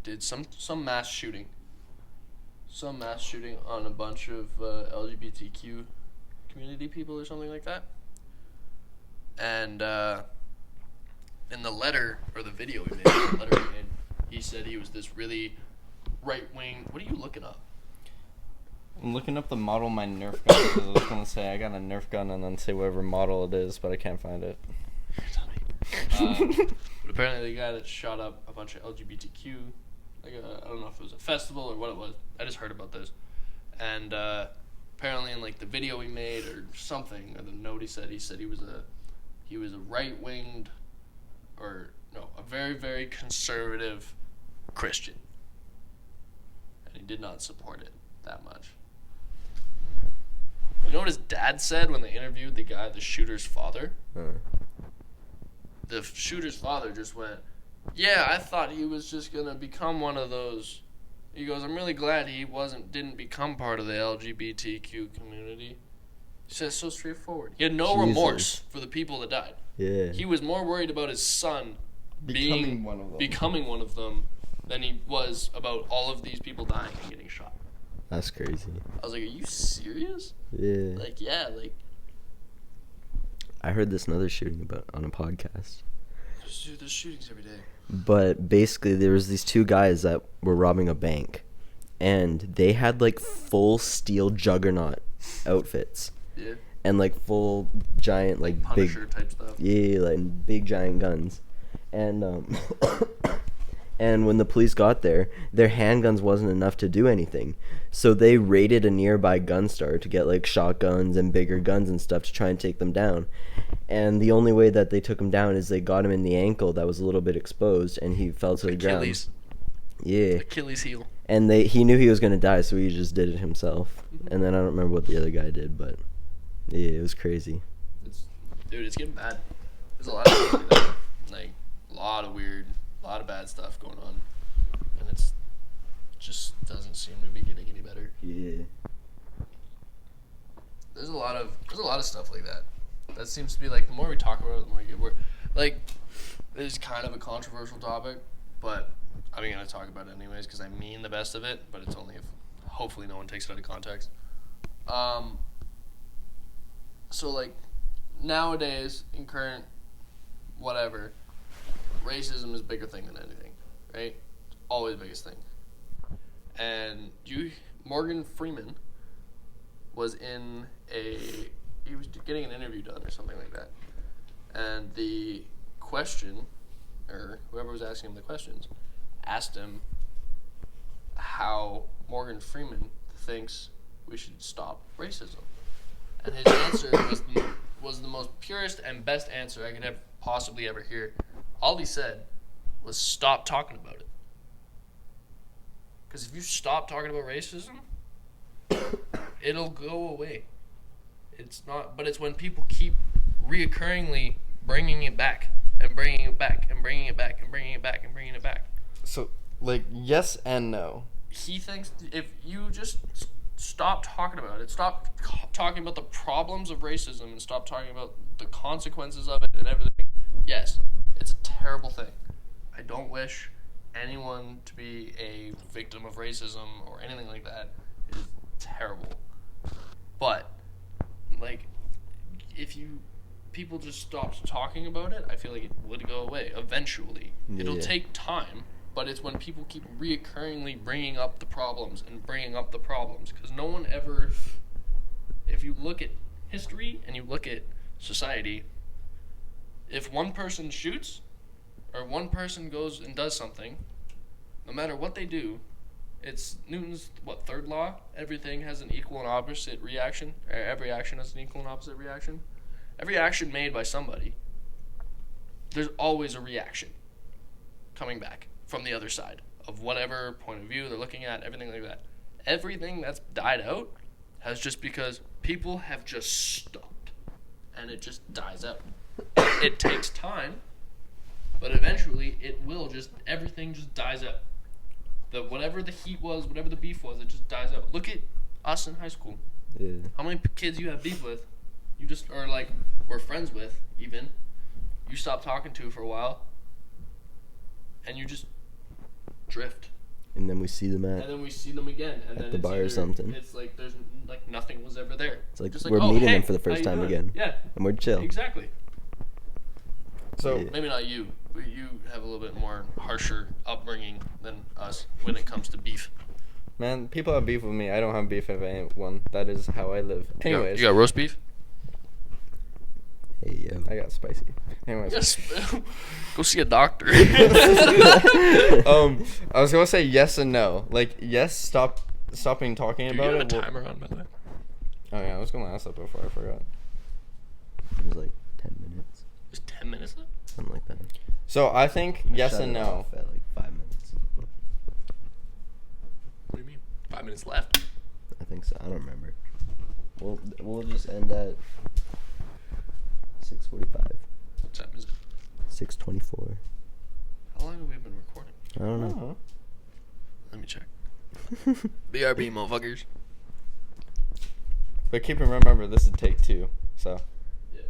did some mass shooting. Some mass shooting on a bunch of LGBTQ community people or something like that. And in the letter or the video he said he was this really right wing. What are you looking up? I'm looking up the model of my Nerf gun because I was going to say I got a Nerf gun and then say whatever model it is, but I can't find it. But apparently the guy that shot up a bunch of LGBTQ, like I don't know if it was a festival or what it was. I just heard about this, and apparently in like the video he made or something, or the note he said he was a right winged, or no, a very very conservative Christian, and he did not support it that much. You know what his dad said when they interviewed the shooter's father? The shooter's father just went, "Yeah, I thought he was just gonna become one of those." He goes, "I'm really glad he didn't become part of the LGBTQ community." He says so straightforward. He had no Jesus. remorse for the people that died. Yeah. He was more worried about his son Becoming one of them. becoming one of them than he was about all of these people dying and getting shot. That's crazy. I was like, "Are you serious?" Yeah. Like, yeah, like, I heard this another shooting on a podcast. dude, there's shootings every day. But basically, there was these two guys that were robbing a bank, and they had like full steel juggernaut outfits Yeah. and like full giant like big Punisher type stuff. yeah like big giant guns, and and when the police got there, their handguns wasn't enough to do anything, so they raided a nearby gun store to get like shotguns and bigger guns and stuff to try and take them down. And the only way that they took him down is they got him in the ankle that was a little bit exposed, and he fell to the Achilles. ground. Yeah. Achilles heel. And he knew he was gonna die, so he just did it himself. And then I don't remember what the other guy did, but yeah, it was crazy. It's getting bad. There's a lot of stuff like that. Like, a lot of bad stuff going on, and it just doesn't seem to be getting any better. Yeah. There's a lot of stuff like that. That seems to be like, the more we talk about it, the more you get. Like, it's kind of a controversial topic, but I'm gonna talk about it anyways because I mean the best of it. But it's only if hopefully no one takes it out of context. So like nowadays in current whatever, racism is a bigger thing than anything, right? Always the biggest thing. And Morgan Freeman was he was getting an interview done or something like that. And the question, or whoever was asking him the questions, asked him how Morgan Freeman thinks we should stop racism. And his answer was the most purest and best answer I could have possibly ever hear. All he said was stop talking about it. Because if you stop talking about racism, it'll go away. But it's when people keep reoccurringly bringing it back and bringing it back and bringing it back and bringing it back and bringing it back. So, like, yes and no. He thinks if you just stop talking about it, stop talking about the problems of racism and stop talking about the consequences of it and everything, yes, it's a terrible thing. I don't wish anyone to be a victim of racism or anything like that. It is terrible. But, like, if people just stopped talking about it, I feel like it would go away eventually. Yeah. It'll take time, but it's when people keep reoccurringly bringing up the problems and bringing up the problems. Because no one ever, if you look at history and you look at society, if one person shoots, or one person goes and does something, no matter what they do, it's Newton's third law? Everything has an equal and opposite reaction. Or every action has an equal and opposite reaction. Every action made by somebody, there's always a reaction coming back from the other side of whatever point of view they're looking at, everything like that. Everything that's died out has just because people have just stopped, and it just dies out. It takes time, but eventually it will everything just dies out. Whatever the heat was, whatever the beef was, it just dies out. Look at us in high school. Yeah. How many kids you have beef with? You just, or like, we're friends with, even. You stop talking to for a while, and you just drift. And then we see them And then we see them again. And at then the bar or something. It's like there's like nothing was ever there. It's like just we're oh, meeting hey, them for the how first you time doing? again. Yeah. And we're chill. Exactly. So Yeah. Maybe not you. You have a little bit more harsher upbringing than us when it comes to beef. Man, people have beef with me. I don't have beef with anyone. That is how I live. Anyways, You got roast beef? Hey, yo. I got spicy. Anyways, Yes. Go see a doctor. I was gonna say yes and no. Like yes, stopping talking Do you about have a it. will- timer on, by the way? Oh yeah, I was gonna ask that before I forgot. It was like 10 minutes. There's 10 minutes left? Something like that. So I think I yes shut and it no. off at like 5 minutes. What do you mean? 5 minutes left? I think so. I don't remember. We'll just end at 6:45. What time is it? 6:24. How long have we been recording? I don't know. Oh. Let me check. BRB, motherfuckers. But keep in remember, this is take 2. So Yeah.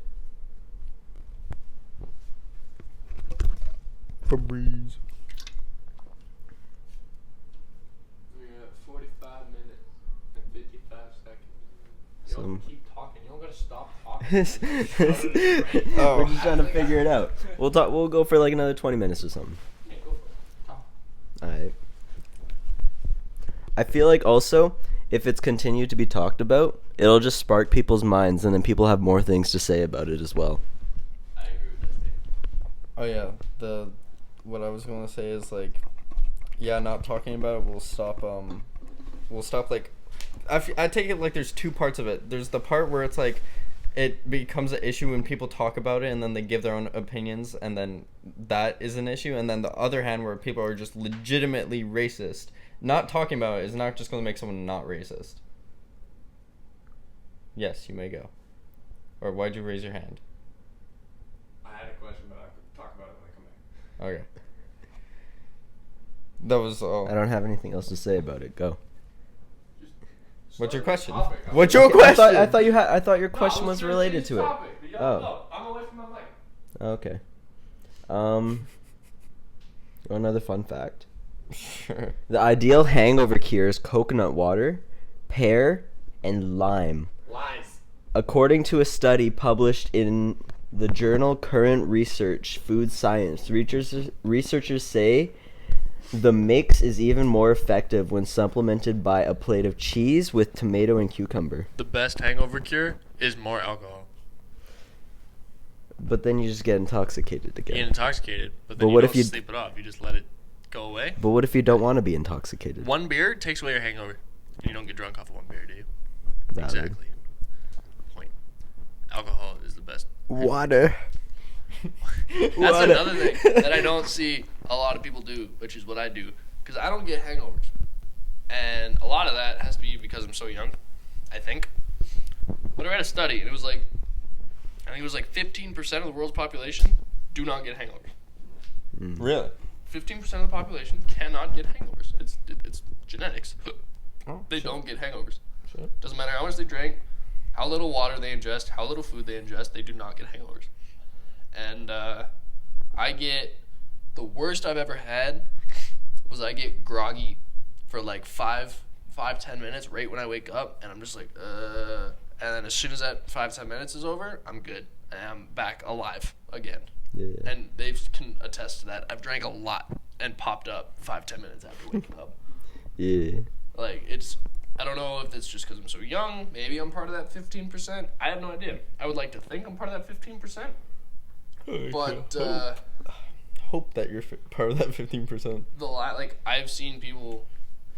Febreze. We're at 45 minutes and 55 seconds. You Some- don't keep talking. You don't gotta stop talking. Oh. We're just trying to figure it out. We'll talk. We'll go for like another 20 minutes or something. Yeah, go for it. Talk. Alright. I feel like also, if it's continued to be talked about, it'll just spark people's minds, and then people have more things to say about it as well. I agree with that statement. Oh yeah, what I was gonna say is like, yeah, not talking about it will stop. Like, I take it like there's 2 parts of it. There's the part where it's like, it becomes an issue when people talk about it and then they give their own opinions, and then that is an issue. And then the other hand, where people are just legitimately racist. Not talking about it is not just gonna make someone not racist. Yes, you may go. Or why'd you raise your hand? I had a question, but I could talk about it when I come back. Okay. That was all. I don't have anything else to say about it. Go. What's your question? Topic. What's your I question? thought your question was related to it. Oh. I'm away from my mic. Okay. Another fun fact. Sure. The ideal hangover cure is coconut water, pear, and lime. Lies. According to a study published in the journal Current Research Food Science, researchers say the mix is even more effective when supplemented by a plate of cheese with tomato and cucumber. The best hangover cure is more alcohol. But then you just get intoxicated You get again. intoxicated, but But then what you if don't you- sleep it off. You just let it go away. But what if you don't want to be intoxicated? One beer takes away your hangover. You don't get drunk off of one beer, do you? Valid. Exactly. Point. Alcohol is the best. Water. That's Water. another thing that I don't see a lot of people do, which is what I do, because I don't get hangovers, and a lot of that has to be because I'm so young, I think. But I read a study, and it was like, I think it was like 15% of the world's population do not get hangovers. Really? 15% of the population cannot get hangovers. It's genetics. Oh, They shit. don't get hangovers. Shit. Doesn't matter how much they drink, how little water they ingest, how little food they ingest, they do not get hangovers. And I get, the worst I've ever had was I get groggy for like 5-10 minutes right when I wake up, and I'm just like, and then as soon as that 5-10 minutes is over, I'm good. And I'm back alive again. Yeah. And they can attest to that. I've drank a lot and popped up 5-10 minutes after waking up. Yeah. Like, I don't know if it's just because I'm so young. Maybe I'm part of that 15%. I have no idea. I would like to think I'm part of that 15%. But hope that you're part of that 15%. Like I've seen people.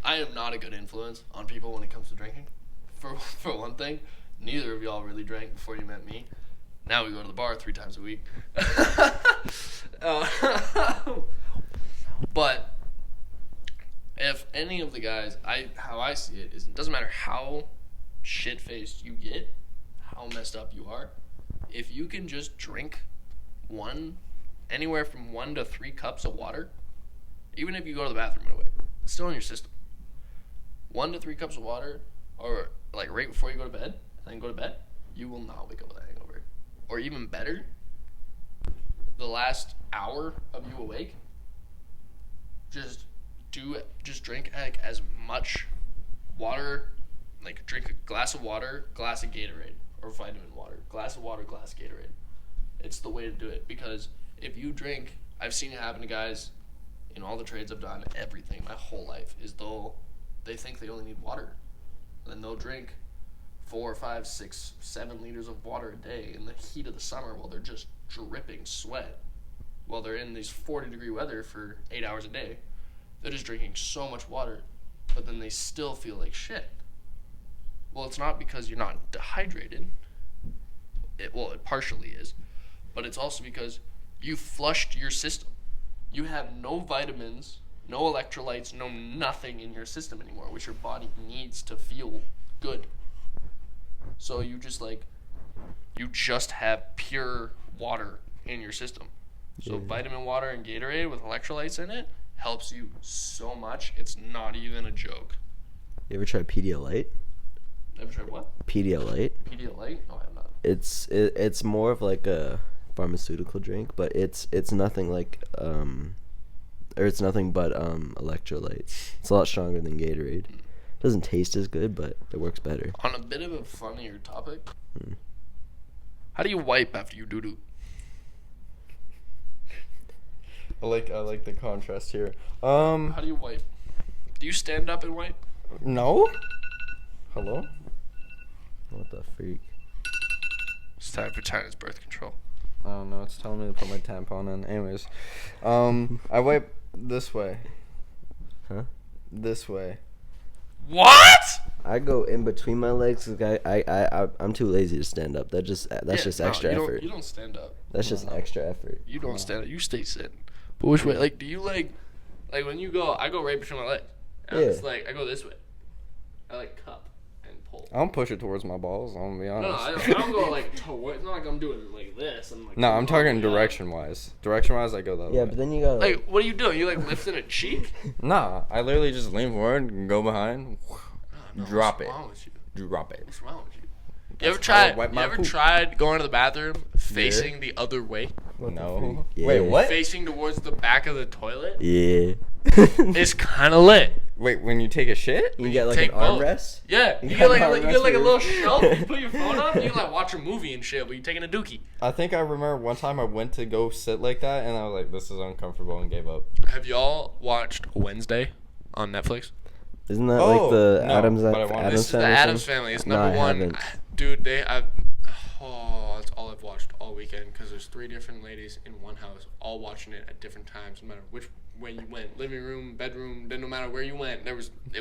I am not a good influence on people when it comes to drinking. For one thing, neither of y'all really drank before you met me. Now we go to the bar 3 times a week. But if any of the guys, how I see it is, it doesn't matter how shit-faced you get, how messed up you are, if you can just drink anywhere from 1 to 3 cups of water, even if you go to the bathroom right away, it's still in your system. 1 to 3 cups of water, or like right before you go to bed, and then go to bed, you will not wake up with a hangover. Or even better, the last hour of you awake, just drink like as much water, like drink a glass of water, glass of Gatorade, or vitamin water, glass of water, glass of Gatorade. It's the way to do it, because if you drink, I've seen it happen to guys in all the trades I've done, everything, my whole life, is they think they only need water. And then they'll drink 4, 5, 6, 7 liters of water a day in the heat of the summer while they're just dripping sweat. While they're in these 40-degree weather for 8 hours a day, they're just drinking so much water, but then they still feel like shit. Well, it's not because you're not dehydrated. It partially is, but it's also because you flushed your system. You have no vitamins, no electrolytes, no nothing in your system anymore, which your body needs to feel good. So you just have pure water in your system. So vitamin water and Gatorade with electrolytes in it helps you so much. It's not even a joke. You ever tried Pedialyte? Ever tried what? Pedialyte. Pedialyte? No, I have not. It's more of like a pharmaceutical drink, but it's nothing like it's nothing but electrolytes. It's a lot stronger than Gatorade. Doesn't taste as good, but it works better. On a bit of a funnier topic, how do you wipe after you doo-doo? I like the contrast here. How do you wipe? Do you stand up and wipe? No. Hello? What the freak? It's time for China's birth control. I don't know. It's telling me to put my tampon in. Anyways, I wipe this way. Huh? This way. What? I go in between my legs. Cause I'm too lazy to stand up. That's just extra effort. You don't stand up. That's just extra effort. You don't stand up. You stay sitting. But which way? Like, do you like when you go? I go right between my legs. And it's like I go this way. I like cup and pull. I don't push it towards my balls. I'm gonna be honest. No, I don't go like towards. It's not like I'm doing like this. I'm like. No, I'm talking direction wise. Direction wise, I go that way. Yeah, but then you got like, what are you doing? You like lifting a cheek? Nah, I literally just lean forward and go behind. No, Drop what's it. wrong with you? Drop it. What's wrong with you? That's You how I ever wipe my poop. tried going to the bathroom facing the other way? No. Yeah. Wait, what? Facing towards the back of the toilet? yeah. It's kind of lit. Wait, when you take a shit? You get like Take an both. armrest. Yeah, You you got get like an you armrest get like a for little your- shelf. You put your phone up. You can like watch a movie and shit, but you're taking a dookie. I think I remember one time I went to go sit like that, and I was like, "This is uncomfortable," and gave up. Have y'all watched Wednesday on Netflix? Isn't that Oh, like the no, Adams but I want- Adams This is the family? Adams thing? Family. It's No, number I one. haven't. Dude, that's all I've watched all weekend because there's 3 different ladies in one house, all watching it at different times, no matter which way you went, living room, bedroom, no matter where you went, it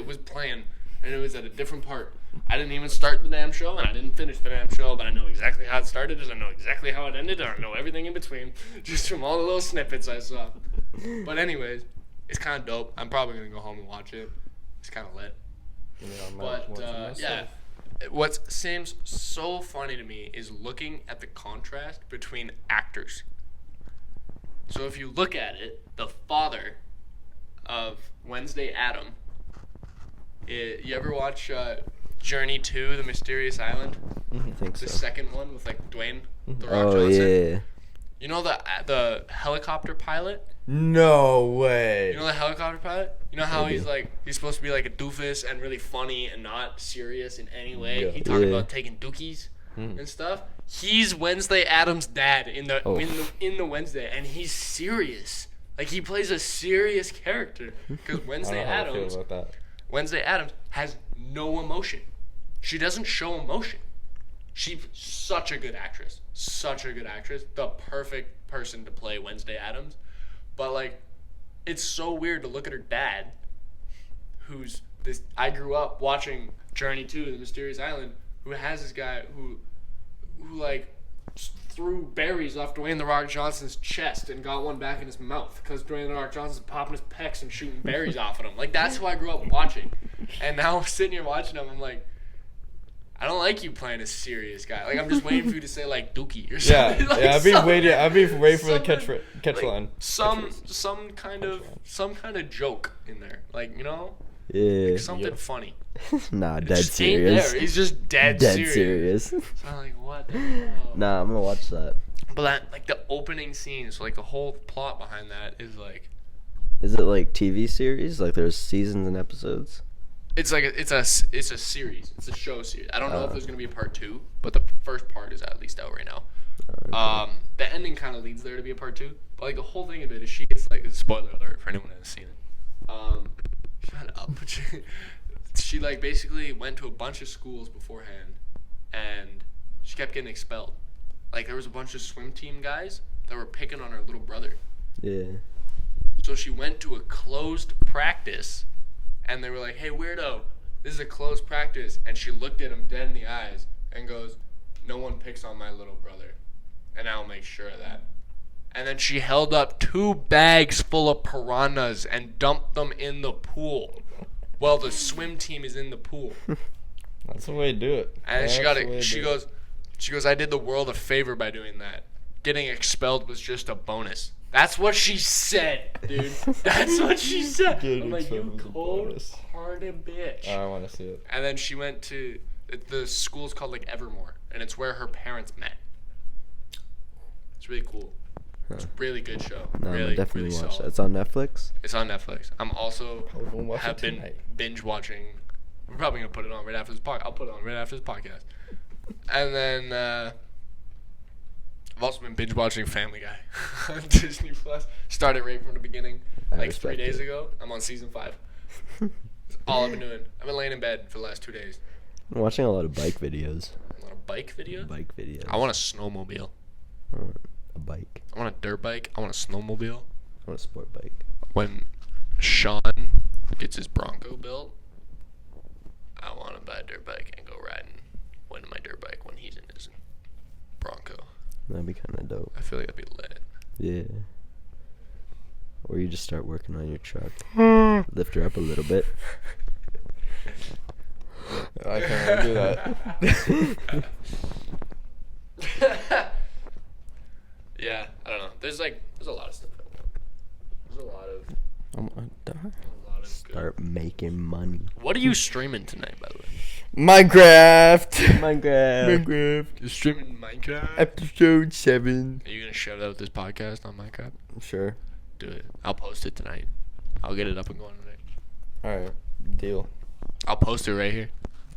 was playing, and it was at a different part. I didn't even start the damn show, and I didn't finish the damn show, but I know exactly how it started, and I know exactly how it ended, and I know everything in between, just from all the little snippets I saw. But anyways, it's kind of dope. I'm probably gonna go home and watch it. It's kind of lit. But yeah, what seems so funny to me is looking at the contrast between actors. So if you look at it, the father of Wednesday Adam, you ever watch Journey to the Mysterious Island? I think The so. second one with like Dwayne The Rock Oh Johnson. yeah. You know the helicopter pilot? No way. You know the helicopter pilot? You know how Maybe. he's supposed to be like a doofus and really funny and not serious in any way. Yeah. He talked Yeah. about taking dookies and stuff. He's Wednesday Adams' dad in the Oh. in the Wednesday, and he's serious. Like he plays a serious character because I Wednesday don't know how I Adams feel about that. Wednesday Adams has no emotion. She doesn't show emotion. She's such a good actress. Such a good actress. The perfect person to play Wednesday Adams. But like, it's so weird to look at her dad, who's this. I grew up watching Journey to the Mysterious Island, who has this guy who like threw berries off Dwayne The Rock Johnson's chest and got one back in his mouth because Dwayne The Rock Johnson's popping his pecs and shooting berries off at him. Like, that's who I grew up watching. And now I'm sitting here watching him, I'm like, I don't like you playing a serious guy. Like, I'm just waiting for you to say, like, Dookie or something. Yeah, like, yeah. I'd be waiting for the catch like, line. Some kind of joke in there. Like, you know? Yeah. Like something funny. Nah, It dead just ain't serious. there. He's just dead serious. So I'm like, what the hell? Nah, I'm gonna watch that. But that, like, the opening scene, so like the whole plot behind that is like, Is it like TV series? Like there's seasons and episodes? it's a series. It's a show series. I don't know if there's gonna be a part 2, but the first part is at least out right now. Okay. The ending kind of leads there to be a part 2, but like the whole thing of it is she gets like, spoiler alert for anyone that has seen it. Shut up. She like basically went to a bunch of schools beforehand, and she kept getting expelled. Like there was a bunch of swim team guys that were picking on her little brother. Yeah. So she went to a closed practice, and they were like, "Hey, weirdo, this is a closed practice." And she looked at him dead in the eyes and goes, "No one picks on my little brother, and I'll make sure of that." And then she held up 2 bags full of piranhas and dumped them in the pool while the swim team is in the pool. That's the way to do it. And That's she got the way it. to She do it. goes, I did the world a favor by doing that. Getting expelled was just a bonus. That's what she said, dude. That's what she said. Getting I'm like, expelled you was a bonus. cold-hearted bitch. I want to see it. And then she went to the school's called like Evermore, and it's where her parents met. It's really cool. It's a really good show. No, really, I'm definitely really watch solid. that. It's on Netflix. It's on Netflix. I'm also I'll go watch have it been tonight. binge watching. We're probably gonna put it on right after this podcast. I'll put it on right after this podcast. And then I've also been binge watching Family Guy on Disney Plus. Started right from the beginning, I like 3 respect days it. ago. I'm on season 5. That's all I've been doing. I've been laying in bed for the last 2 days. I'm watching a lot of bike videos. A lot of bike videos. Bike videos. I want a snowmobile. I want a bike. I want a dirt bike. I want a snowmobile. I want a sport bike. When Sean gets his Bronco built, I want to buy a dirt bike and go riding on my dirt bike when he's in his Bronco. That'd be kind of dope. I feel like that'd be lit. Yeah. Or you just start working on your truck. Lift her up a little bit. I can't really do that. Yeah, I don't know. There's a lot of stuff. There's a lot of I'm gonna die. good. Start making money. What are you streaming tonight, by the way? Minecraft. Minecraft. Minecraft. You're streaming Minecraft. Episode 7. Are you gonna shout out this podcast on Minecraft? Sure. Do it. I'll post it tonight. I'll get it up and going tonight. Alright. Deal. I'll post it right here.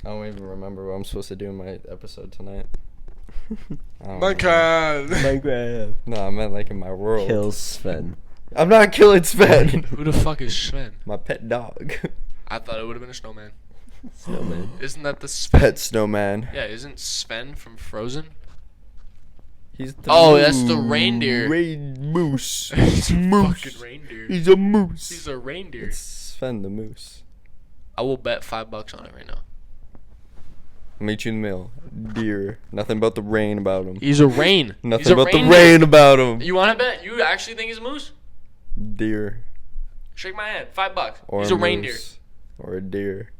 I don't even remember what I'm supposed to do in my episode tonight. I don't Minecraft. Minecraft. No, I meant like in my world. Kill Sven. I'm not killing Sven. Who the fuck is Sven? My pet dog. I thought it would have been a snowman. Snowman. Isn't that the Sven? Pet snowman. Yeah, isn't Sven from Frozen? He's the Oh, that's the reindeer. Moose. He's a Moose. fucking reindeer. He's a moose. He's a reindeer. It's Sven the moose. I will bet $5 on it right now. I'll meet you in the middle. Deer. Nothing about the rain about him. He's a rain. Nothing He's a about the reindeer. rain about him. You want to bet? You actually think he's a moose? Deer. Shake my hand. $5. Or He's a a reindeer. moose. Or a deer.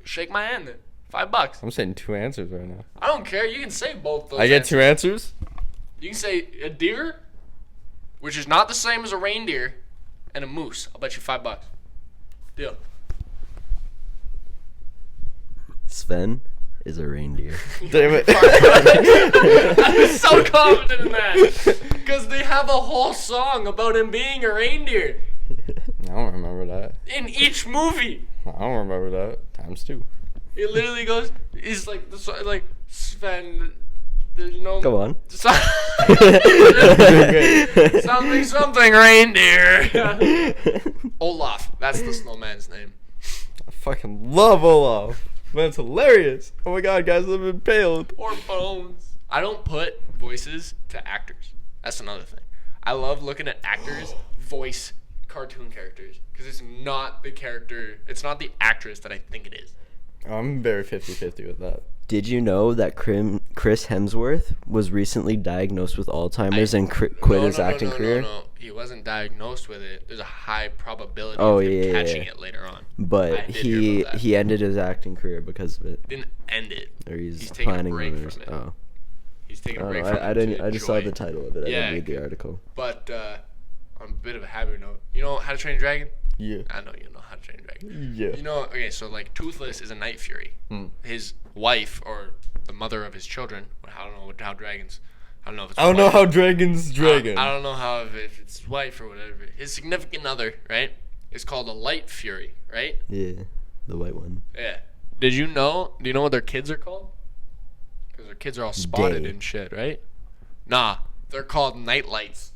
Shake my hand then. $5. I'm saying 2 answers right now. I don't care. You can say both those. I get answers. 2 answers? You can say a deer, which is not the same as a reindeer, and a moose. I'll bet you $5. Deal. Sven is a reindeer. Damn it. I was so confident in that. Because they have a whole song about him being a reindeer I don't remember that. in each movie. I don't remember that. Times 2. It literally goes, it's like, the song, like, Sven, there's no... Go on. something reindeer. Olaf, that's the snowman's name. I fucking love Olaf. Man, it's hilarious. Oh my god, guys, I've impaled. Or Bones. I don't put voices to actors. That's another thing. I love looking at actors voice cartoon characters because it's not the character, it's not the actress that I think it is. I'm very 50-50 with that. Did you know that Chris Hemsworth was recently diagnosed with Alzheimer's and quit his acting career? No, he wasn't diagnosed with it. There's a high probability Oh, of him yeah, catching yeah. it later on. But I did hear about that. he ended his acting career because of it. Didn't end it. Or he's taking a planning break on it. from it. Oh. He's taking I a don't break know. from it. I didn't. to I just saw enjoy. the title of it. I Yeah, didn't read the article. But on a bit of a happy note, you know How to Train Your Dragon? Yeah. I know you know How to Train Your Dragon. Yeah. You know, okay, so like Toothless is a night fury. His wife or the mother of his children. I don't know how dragons. I don't know if it's. I don't know wife. how dragons dragon. I don't know how if it's wife or whatever. His significant other, right, is called a light fury, right? Yeah, the white one. Yeah. Do you know what their kids are called? Because their kids are all spotted Day. and shit, right? Nah, they're called night lights.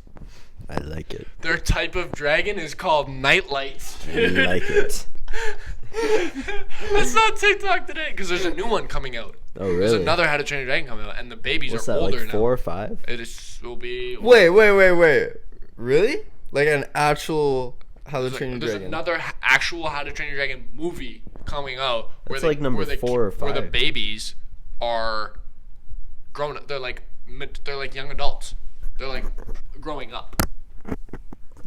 I like it. Their type of dragon is called night lights. I like it. I saw TikTok today because there's a new one coming out. Oh, really? There's another How to Train Your Dragon coming out, and the babies What's are that, older like now. 4 or 5? Will be. Wait. Really? Like an actual How to Train Your There's Dragon? another actual How to Train Your Dragon movie coming out. That's like number 4 or 5. Where the babies are grown up. They're like young adults. They're like growing up.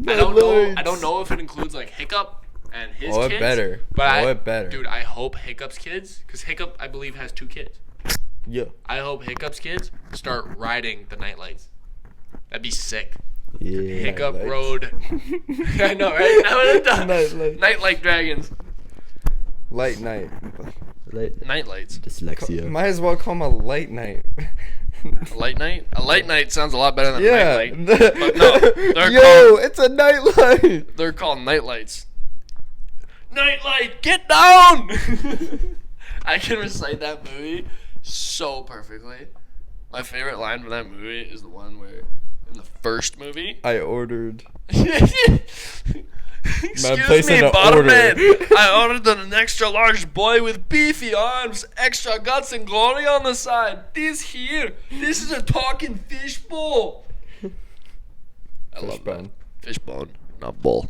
I don't know if it includes like Hiccup and his Oh, kids. it better. But it better. Dude, I hope Hiccup's kids, because Hiccup I believe has 2 kids. Yeah. I hope Hiccup's kids start riding the nightlights. That'd be sick. Yeah. Hiccup Nightlights. rode. I know, right? I would have done Nightlights. Nightlight dragons. Light night. Nightlights. Dyslexia. Might as well call them a light night. A light night? A light night sounds a lot better than Yeah. a nightlight. But no, It's a night light. they're called nightlights. Nightlight, get down! I can recite that movie so perfectly. My favorite line from that movie is the one where in the first movie. I ordered. Excuse placing me, an bottom order. man. I ordered an extra large boy with beefy arms, extra guts and glory on the side. This is a talking fish bowl. I love that. Fishbone. Fishbone, not bowl.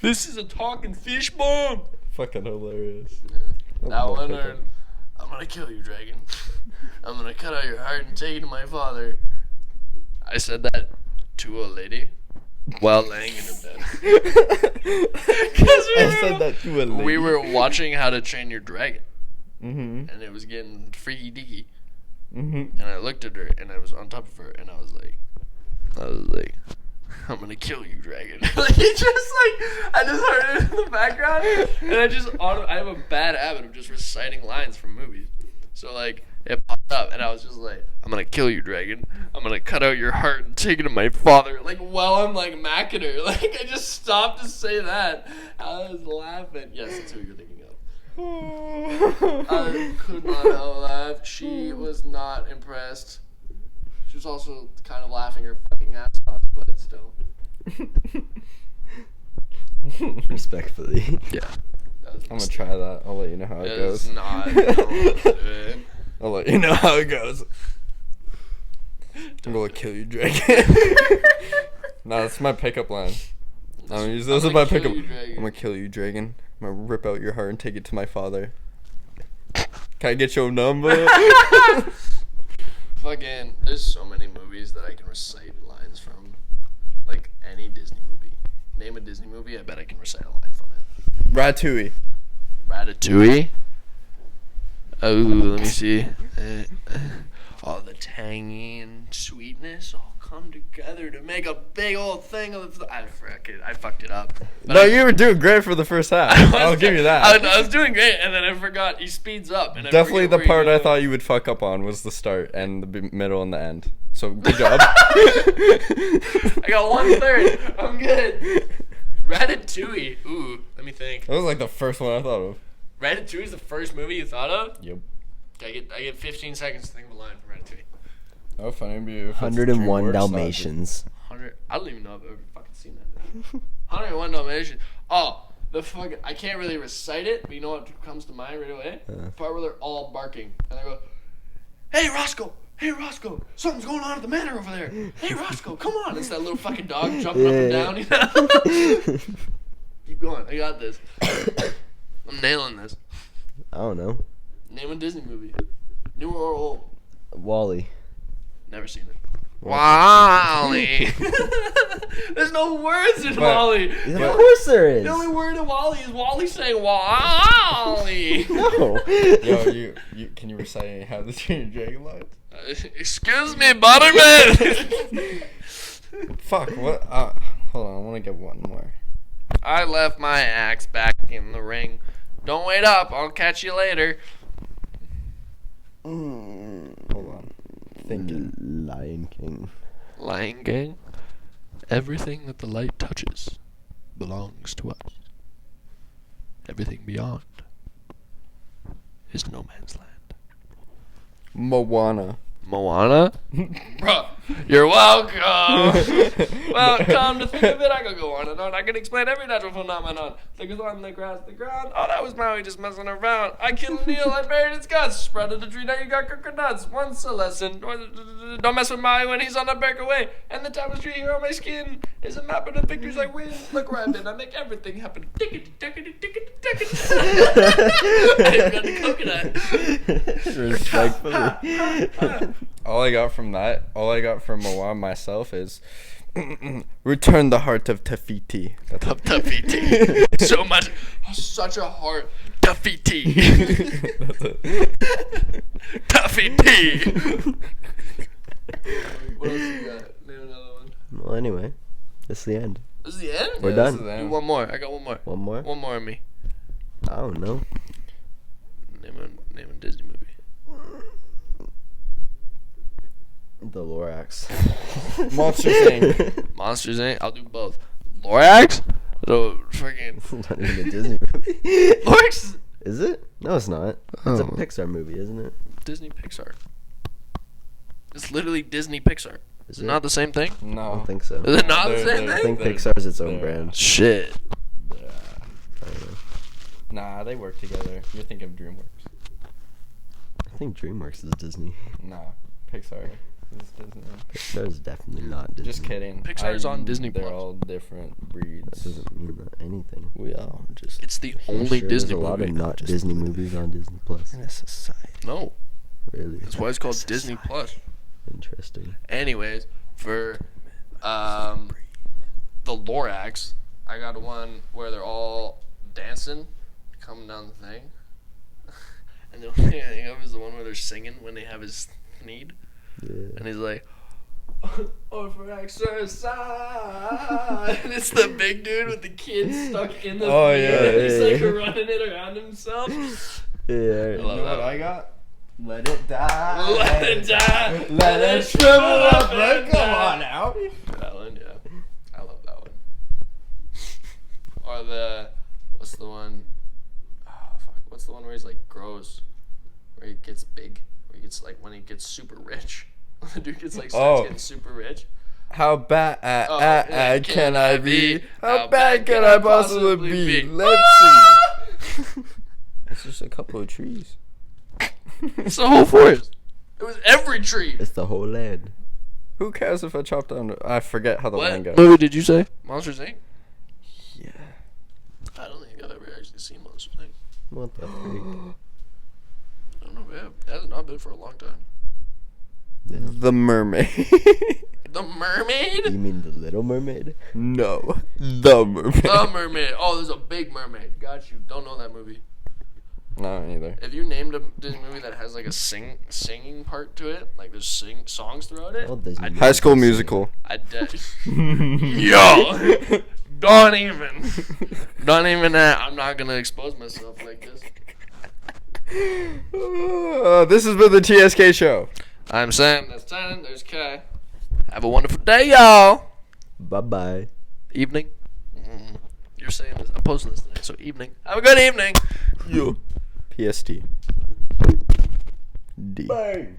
This is a talking fish bone. Fucking hilarious. That one, or I'm gonna kill you, dragon. I'm gonna cut out your heart and take it to my father. I said that to a lady while laying in a bed. I said that to a lady. We were watching How to Train Your Dragon, Mm-hmm. and it was getting freaky deaky. Mm-hmm. And I looked at her, and I was on top of her, and I was like, I'm gonna kill you, dragon. Like, it just like, I just heard it in the background, and I have a bad habit of just reciting lines from movies. So like, it popped up, and I was just like, I'm gonna kill you, dragon. I'm gonna cut out your heart and take it to my father. Like, while I'm like macking her. Like, I just stopped to say that. I was laughing. Yes, that's who you're thinking of. I could not help laugh. She was not impressed. She was also kind of laughing her fucking ass off, but still. Respectfully. Yeah. I'm gonna try that. I'll let you know how it It's goes. not. Don't do it. I'll let you know how it goes. I'm gonna kill you, dragon. Nah, that's my pickup line. I'm gonna use those as my kill pickup. you, dragon. I'm gonna kill you, dragon. I'm gonna rip out your heart and take it to my father. Can I get your number? Fucking, there's so many movies that I can recite lines from. Like any Disney movie. Name a Disney movie, I bet I can recite a line from it. Ratatouille. Ratatouille. Oh, let me see. All the tangy and sweetness all come together to make a big old thing of the. I fucked it up. But No, you were doing great for the first half. I'll give you that. I was doing great, and then I forgot. He speeds up. And I Definitely forget the where he part I goes. thought you would fuck up on was the start and the middle and the end. So good job. I got 1/3. I'm good. Ratatouille. Ooh, let me think. That was like the first one I thought of. Ratatouille is the first movie you thought of? Yep. I get 15 seconds to think of a line from Ratatouille. Oh, funny. It'd be if it's 101 DreamWorks, Dalmatians. 100. I don't even know if I've ever fucking seen that. 101 Dalmatians. Oh, the fucking. I can't really recite it, but you know what comes to mind right away? The part where they're all barking and they go, "Hey, Roscoe, hey Roscoe, something's going on at the manor over there. Hey Roscoe, come on. It's that little fucking dog jumping up and down, you know? Keep going, I got this. I'm nailing this. I don't know. Name a Disney movie. New or old? Wally. Never seen it. Wally. There's no words in Wally. Of course there is. The only word in Wally is Wally saying Wally. No. Yo, you can you recite how the Junior Dragon lines? Excuse me, Butterman. Fuck, what? Hold on, I want to get one more. I left my axe back in the ring. Don't wait up. I'll catch you later. Hold on. Thinking. Lion King. Lion King. Everything that the light touches belongs to us. Everything beyond is no man's land. Moana. Moana? Bruh, you're welcome. Welcome to think of it, I could go on and on. I can explain every natural phenomenon. Things on the grass, the ground. Oh, that was Maui just messing around. I killed a Neil, I buried his guts. Spreaded the tree, now you got coconuts. Once a lesson. Don't mess with Maui when he's on a breakaway. And the tapestry here on my skin is a map of the pictures I win. Look where I've been, I make everything happen. Tickety, tickety, tickety, tickety. I even got the coconut. Respectfully. All I got from Moana myself is return the heart of Tafiti. Tafiti. Such a heart. Tafiti. Tafiti. What else you got? Name another one. Well, anyway, this is the end. This is the end? We're Yeah, done. this is the end. Do one more. I got one more. One more? One more of me. I don't know. Name a Disney movie. The Lorax. Monsters Inc. Monsters Inc. I'll do both. Lorax? The freaking It's not even a Disney movie. Lorax. Is it? No, it's not. It's a Oh. Pixar movie, isn't it? Disney Pixar. It's literally Disney Pixar. Is it not the same thing? I No. don't think so. Is it not the They're- same they're- I thing? think Pixar's its own they're- brand. Shit. I don't know. Nah, they work together. You're thinking of DreamWorks. I think DreamWorks is Disney. Nah, Pixar is Disney. Pixar is definitely not Disney. Just kidding. Pixar's on Disney They're Plus. all different That breeds. doesn't mean anything. We all just It's the I'm only sure Disney there's a lot movie. of not Just Disney live movies on Disney Plus. in a society. No. Really? That's why it's called Disney Plus. Interesting. Anyways, for the Lorax, I got one where they're all dancing, coming down the thing. And the only thing I think of is the one where they're singing when they have his need. Yeah. And he's like, or for exercise. And it's the big dude with the kids stuck in the Oh, thing, yeah, and he's like yeah. running it around himself. Yeah. I You love know that what one. I got? Let it die. Let it die. Let it shrivel up and come on out. That one, yeah. I love that one. Or what's the one? Oh, fuck. What's the one where he's like grows? Where he gets big? Where he gets like when he gets super rich. The dude gets like starts Oh. getting super rich. How bad yeah, can I be? How bad can I possibly be? Let's see. It's just a couple of trees. It's the whole forest. It was every tree. It's the whole land. Who cares if I chop down? I forget how the line What goes. movie did you say? Monsters Inc. Yeah. I don't think I've ever actually seen Monsters Inc. What the freak? I don't know. It has not been for a long time. The Mermaid. The Mermaid. You mean the Little Mermaid? No. The Mermaid. The Mermaid. Oh, there's a big mermaid. Got you. Don't know that movie. No, neither. If you named a Disney movie that has like a singing part to it, like there's songs throughout it, All Disney I'd, High School Musical. I'd Yo, don't even that. I'm not gonna expose myself like this. This has been the TSK show. I'm Sam. That's Tannen. There's Kai. Have a wonderful day, y'all. Bye bye. Evening. You're saying this. I'm posting this today, so evening. Have a good evening. PST. D. Bang.